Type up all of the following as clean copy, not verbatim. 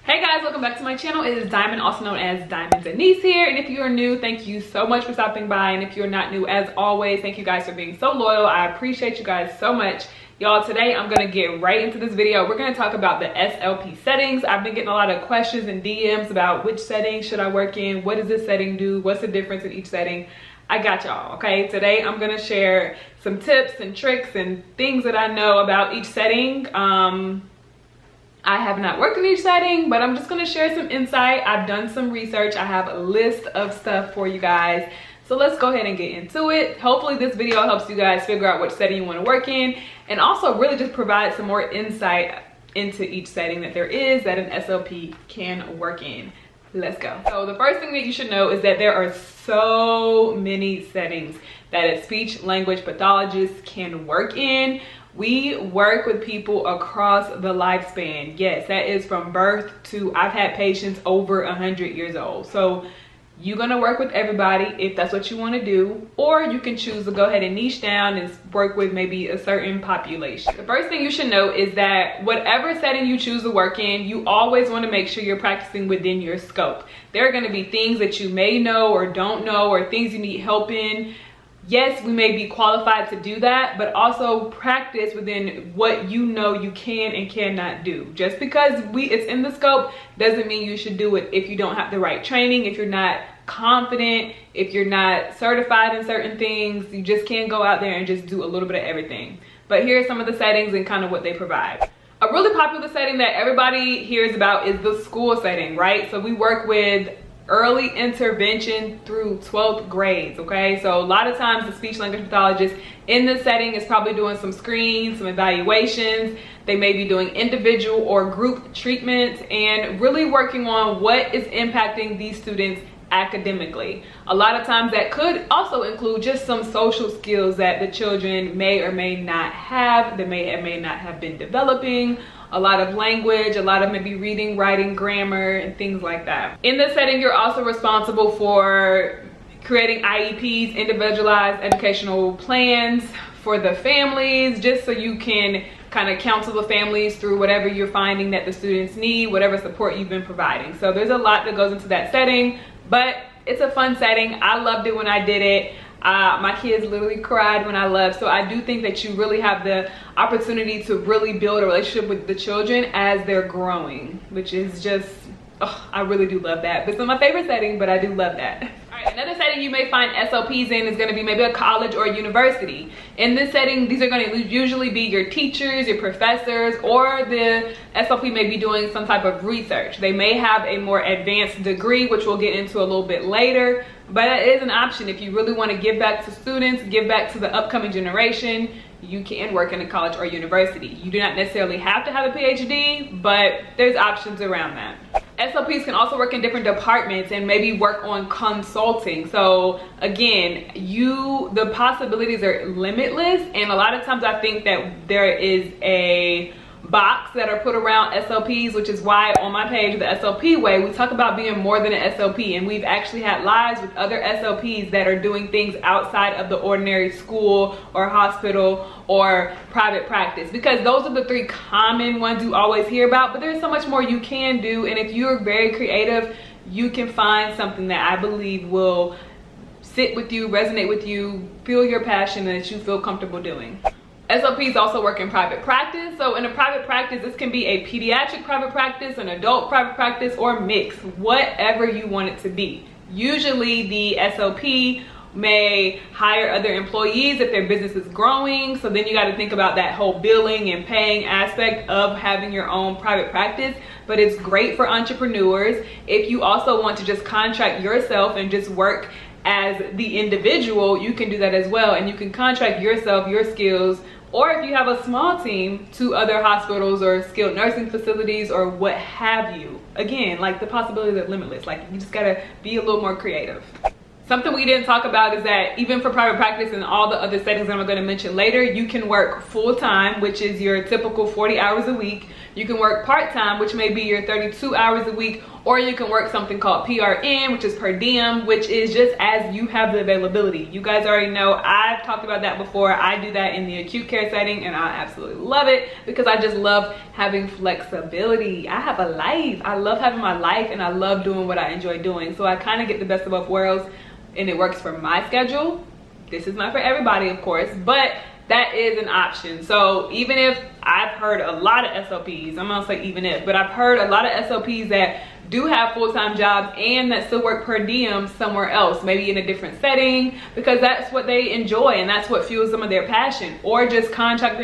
Hey guys, welcome back to my channel. It is Diamond, also known as Diamond Denise here. And if you are new, thank you so much for stopping by. And if you're not new, as always, thank you guys for being so loyal. I appreciate you guys so much. Y'all, today I'm gonna get right into this video. We're gonna talk about the SLP settings. I've been getting a lot of questions and DMs about which setting should I work in? What does this setting do? What's the difference in each setting? I got y'all, okay? Today I'm gonna share some tips and tricks and things that I know about each setting. I have not worked in each setting, but I'm just gonna share some insight. I've done some research. I have a list of stuff for you guys. So let's go ahead and get into it. Hopefully this video helps you guys figure out which setting you wanna work in, and also really just provide some more insight into each setting that there is that an SLP can work in. Let's go. So the first thing that you should know is that there are so many settings that a speech language pathologist can work in. We work with people across the lifespan. Yes, that is from birth to, I've had patients over 100 years old. So you're gonna work with everybody if that's what you wanna do, or you can choose to go ahead and niche down and work with maybe a certain population. The first thing you should know is that whatever setting you choose to work in, you always wanna make sure you're practicing within your scope. There are gonna be things that you may know or don't know, or things you need help in. Yes, we may be qualified to do that, but also practice within what you know you can and cannot do. Just because it's in the scope doesn't mean you should do it if you don't have the right training, if you're not confident, if you're not certified in certain things. You just can't go out there and just do a little bit of everything. But here are some of the settings and kind of what they provide. A really popular setting that everybody hears about is the school setting, right? So we work with early intervention through 12th grades, okay? So a lot of times the speech language pathologist in this setting is probably doing some screens, some evaluations. They may be doing individual or group treatments and really working on what is impacting these students academically. A lot of times that could also include just some social skills that the children may or may not have, that may or may not have been developing. A lot of language, a lot of maybe reading, writing, grammar, and things like that. In this setting, you're also responsible for creating IEPs, individualized educational plans for the families, just so you can kind of counsel the families through whatever you're finding that the students need, whatever support you've been providing. So there's a lot that goes into that setting, but it's a fun setting. I loved it when I did it. My kids literally cried when I left. So I do think that you really have the opportunity to really build a relationship with the children as they're growing, which is just, oh, I really do love that. It's not my favorite setting, but I do love that. All right, another setting you may find SLPs in is gonna be maybe a college or a university. In this setting, these are gonna usually be your teachers, your professors, or the SLP may be doing some type of research. They may have a more advanced degree, which we'll get into a little bit later, but it is an option. If you really wanna give back to students, give back to the upcoming generation, you can work in a college or university. You do not necessarily have to have a PhD, but there's options around that. SLPs can also work in different departments and maybe work on consulting. So again, the possibilities are limitless, and a lot of times I think that there is a box that are put around SLPs, which is why on my page, the SLP way, we talk about being more than an SLP, and we've actually had lives with other SLPs that are doing things outside of the ordinary school or hospital or private practice, because those are the three common ones you always hear about, but there's so much more you can do. And if you're very creative, you can find something that I believe will sit with you, resonate with you, feel your passion, and that you feel comfortable doing. SLPs also work in private practice. So in a private practice, this can be a pediatric private practice, an adult private practice, or mixed, whatever you want it to be. Usually the SLP may hire other employees if their business is growing. So then you got to think about that whole billing and paying aspect of having your own private practice. But it's great for entrepreneurs. If you also want to just contract yourself and just work as the individual, you can do that as well. And you can contract yourself, your skills, or if you have a small team, to other hospitals or skilled nursing facilities or what have you. Again, like, the possibilities are limitless. Like, you just gotta be a little more creative. Something we didn't talk about is that even for private practice and all the other settings that I'm going to mention later, you can work full-time, which is your typical 40 hours a week. You can work part-time, which may be your 32 hours a week, or you can work something called PRN, which is per diem, which is just as you have the availability. You guys already know I've talked about that before. I do that in the acute care setting and I absolutely love it because I just love having flexibility. I have a life. I love having my life and I love doing what I enjoy doing. So I kind of get the best of both worlds and it works for my schedule. This is not for everybody, of course, but that is an option. So even if I've heard a lot of SLPs, I'm gonna say even if, but I've heard a lot of SLPs that do have full-time jobs and that still work per diem somewhere else, maybe in a different setting, because that's what they enjoy and that's what fuels some of their passion, or just contract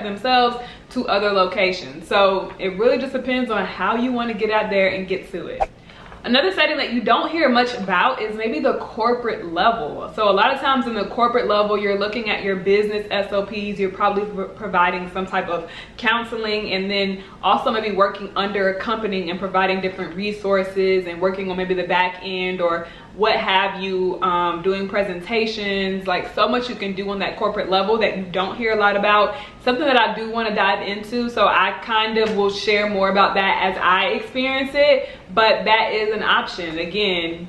themselves to other locations. So it really just depends on how you want to get out there and get to it. Another setting that you don't hear much about is maybe the corporate level. So a lot of times in the corporate level, you're looking at your business SOPs, you're probably providing some type of counseling, and then also maybe working under a company and providing different resources and working on maybe the back end or what have you, doing presentations. Like, so much you can do on that corporate level that you don't hear a lot about. Something that I do want to dive into, so I kind of will share more about that as I experience it, but that is an option. Again,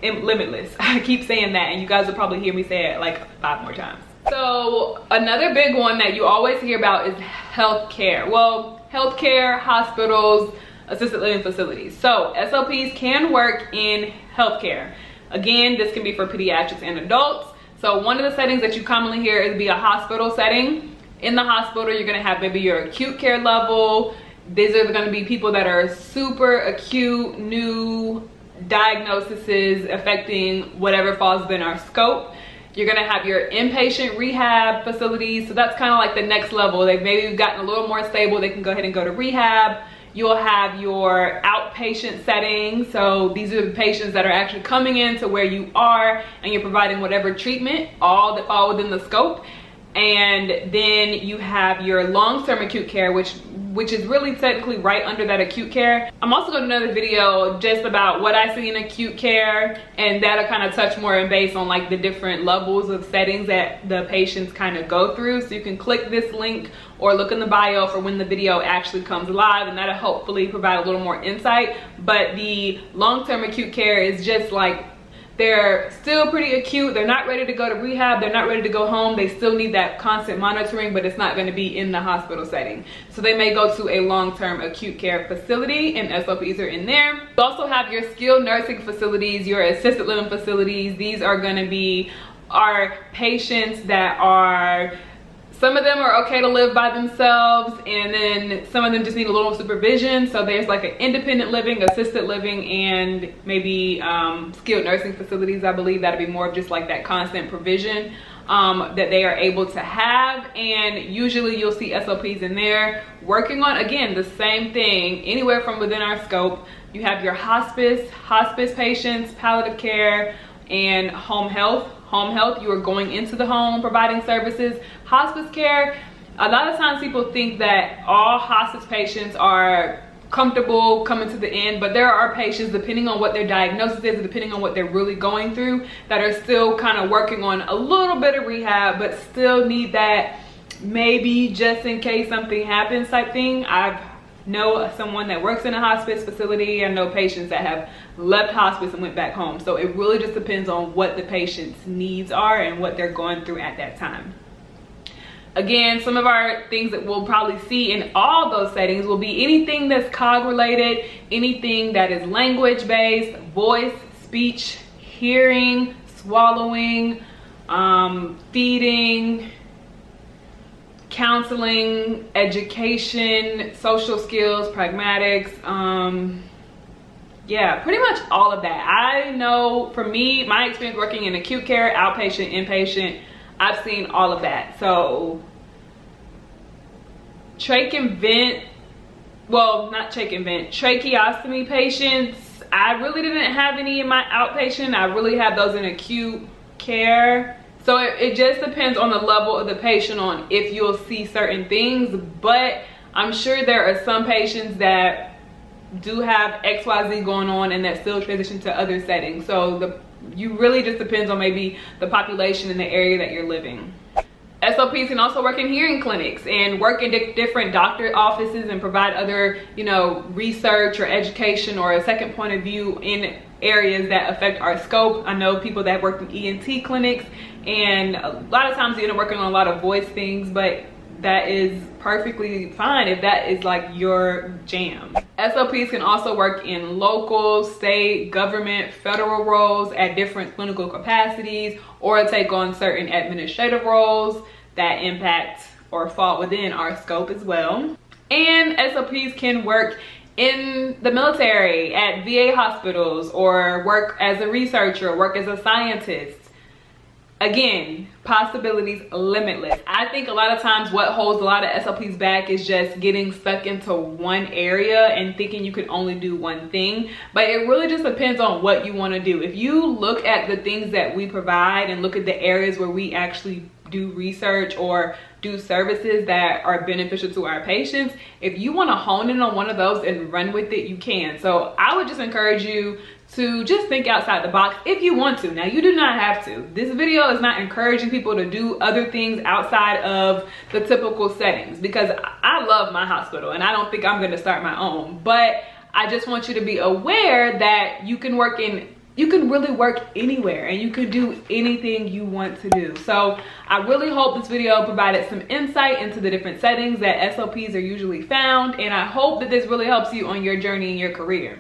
limitless. I keep saying that and you guys will probably hear me say it like 5 more times. So another big one that you always hear about is healthcare. Well, healthcare, hospitals, assisted living facilities. So SLPs can work in healthcare. Again, this can be for pediatrics and adults. So one of the settings that you commonly hear is be a hospital setting. In the hospital, you're gonna have maybe your acute care level. These are gonna be people that are super acute, new diagnoses affecting whatever falls within our scope. You're gonna have your inpatient rehab facilities. So that's kind of like the next level. They've maybe gotten a little more stable. They can go ahead and go to rehab. You'll have your outpatient setting. So these are the patients that are actually coming into where you are and you're providing whatever treatment, all that fall within the scope. And then you have your long-term acute care, which is really technically right under that acute care. I'm also going to do another video just about what I see in acute care, and that'll kind of touch more and base on like the different levels of settings that the patients kind of go through. So you can click this link or look in the bio for when the video actually comes live, and that'll hopefully provide a little more insight. But the long-term acute care is just like, they're still pretty acute. They're not ready to go to rehab. They're not ready to go home. They still need that constant monitoring, but it's not going to be in the hospital setting. So they may go to a long-term acute care facility, and SLPs are in there. You also have your skilled nursing facilities, your assisted living facilities. These are going to be our patients that are, some of them are okay to live by themselves, and then some of them just need a little supervision. So there's like an independent living, assisted living, and maybe skilled nursing facilities. I believe that'll be more of just like that constant provision that they are able to have. And usually you'll see SLPs in there working on, again, the same thing, anywhere from within our scope. You have your hospice patients, palliative care, and home health. Home health, you are going into the home providing services. Hospice care, a lot of times people think that all hospice patients are comfortable coming to the end, but there are patients, depending on what their diagnosis is, depending on what they're really going through, that are still kind of working on a little bit of rehab, but still need that maybe just in case something happens type thing. I know someone that works in a hospice facility. I know patients that have left hospice and went back home. So it really just depends on what the patient's needs are and what they're going through at that time. Again, some of our things that we'll probably see in all those settings will be anything that's cog related, anything that is language based, voice, speech, hearing, swallowing, feeding, counseling, education, social skills, pragmatics, yeah, pretty much all of that. I know for me, my experience working in acute care, outpatient, inpatient, I've seen all of that. So trach and vent, well, not trach and vent, tracheostomy patients, I really didn't have any in my outpatient. I really have those in acute care. So it just depends on the level of the patient on if you'll see certain things, but I'm sure there are some patients that do have XYZ going on and that still transition to other settings. So you really just depends on maybe the population in the area that you're living. SLPs can also work in hearing clinics and work in different doctor offices and provide other, you know, research or education or a second point of view in areas that affect our scope. I know people that work in ENT clinics, and a lot of times you end up working on a lot of voice things, but that is perfectly fine if that is like your jam. SLPs can also work in local, state, government, federal roles at different clinical capacities, or take on certain administrative roles that impact or fall within our scope as well. And SLPs can work in the military, at VA hospitals, or work as a researcher, work as a scientist. Again, possibilities limitless. I think a lot of times what holds a lot of SLPs back is just getting stuck into one area and thinking you can only do one thing. But it really just depends on what you want to do. If you look at the things that we provide and look at the areas where we actually do research or do services that are beneficial to our patients, if you want to hone in on one of those and run with it, you can. So I would just encourage you to just think outside the box if you want to. Now, you do not have to. This video is not encouraging people to do other things outside of the typical settings, because I love my hospital and I don't think I'm going to start my own. But I just want you to be aware that you can really work anywhere and you can do anything you want to do. So I really hope this video provided some insight into the different settings that SLPs are usually found, and I hope that this really helps you on your journey in your career.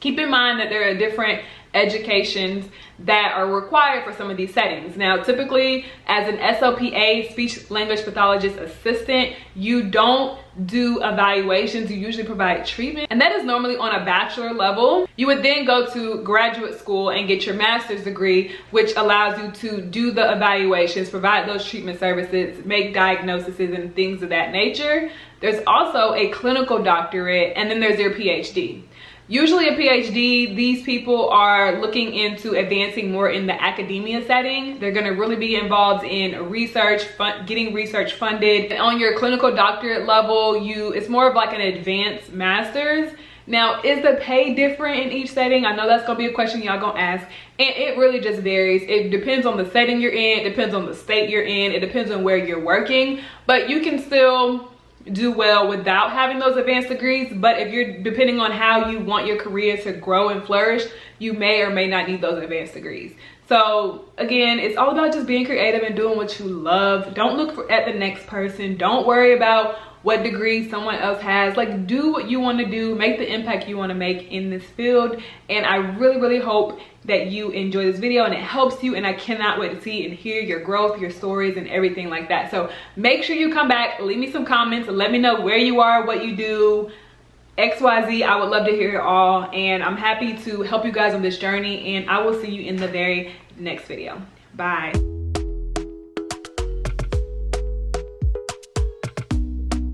Keep in mind that there are different educations that are required for some of these settings. Now, typically as an SLPA, speech language pathologist assistant, you don't do evaluations, you usually provide treatment, and that is normally on a bachelor level. You would then go to graduate school and get your master's degree, which allows you to do the evaluations, provide those treatment services, make diagnoses and things of that nature. There's also a clinical doctorate, and then there's your PhD. Usually a PhD, these people are looking into advancing more in the academia setting. They're going to really be involved in research, getting research funded. On your clinical doctorate level, it's more of like an advanced master's. Now, is the pay different in each setting? I know that's going to be a question y'all going to ask. And it really just varies. It depends on the setting you're in. It depends on the state you're in. It depends on where you're working. But you can still do well without having those advanced degrees. But if you're depending on how you want your career to grow and flourish, you may or may not need those advanced degrees. So again, it's all about just being creative and doing what you love. Don't look at the next person. Don't worry about what degree someone else has. Like, do what you want to do, make the impact you want to make in this field. And I really hope that you enjoy this video and it helps you, and I cannot wait to see and hear your growth, your stories, and everything like that. So make sure you come back, leave me some comments, and let me know where you are, what you do, XYZ. I would love to hear it all, and I'm happy to help you guys on this journey, and I will see you in the very next video. Bye.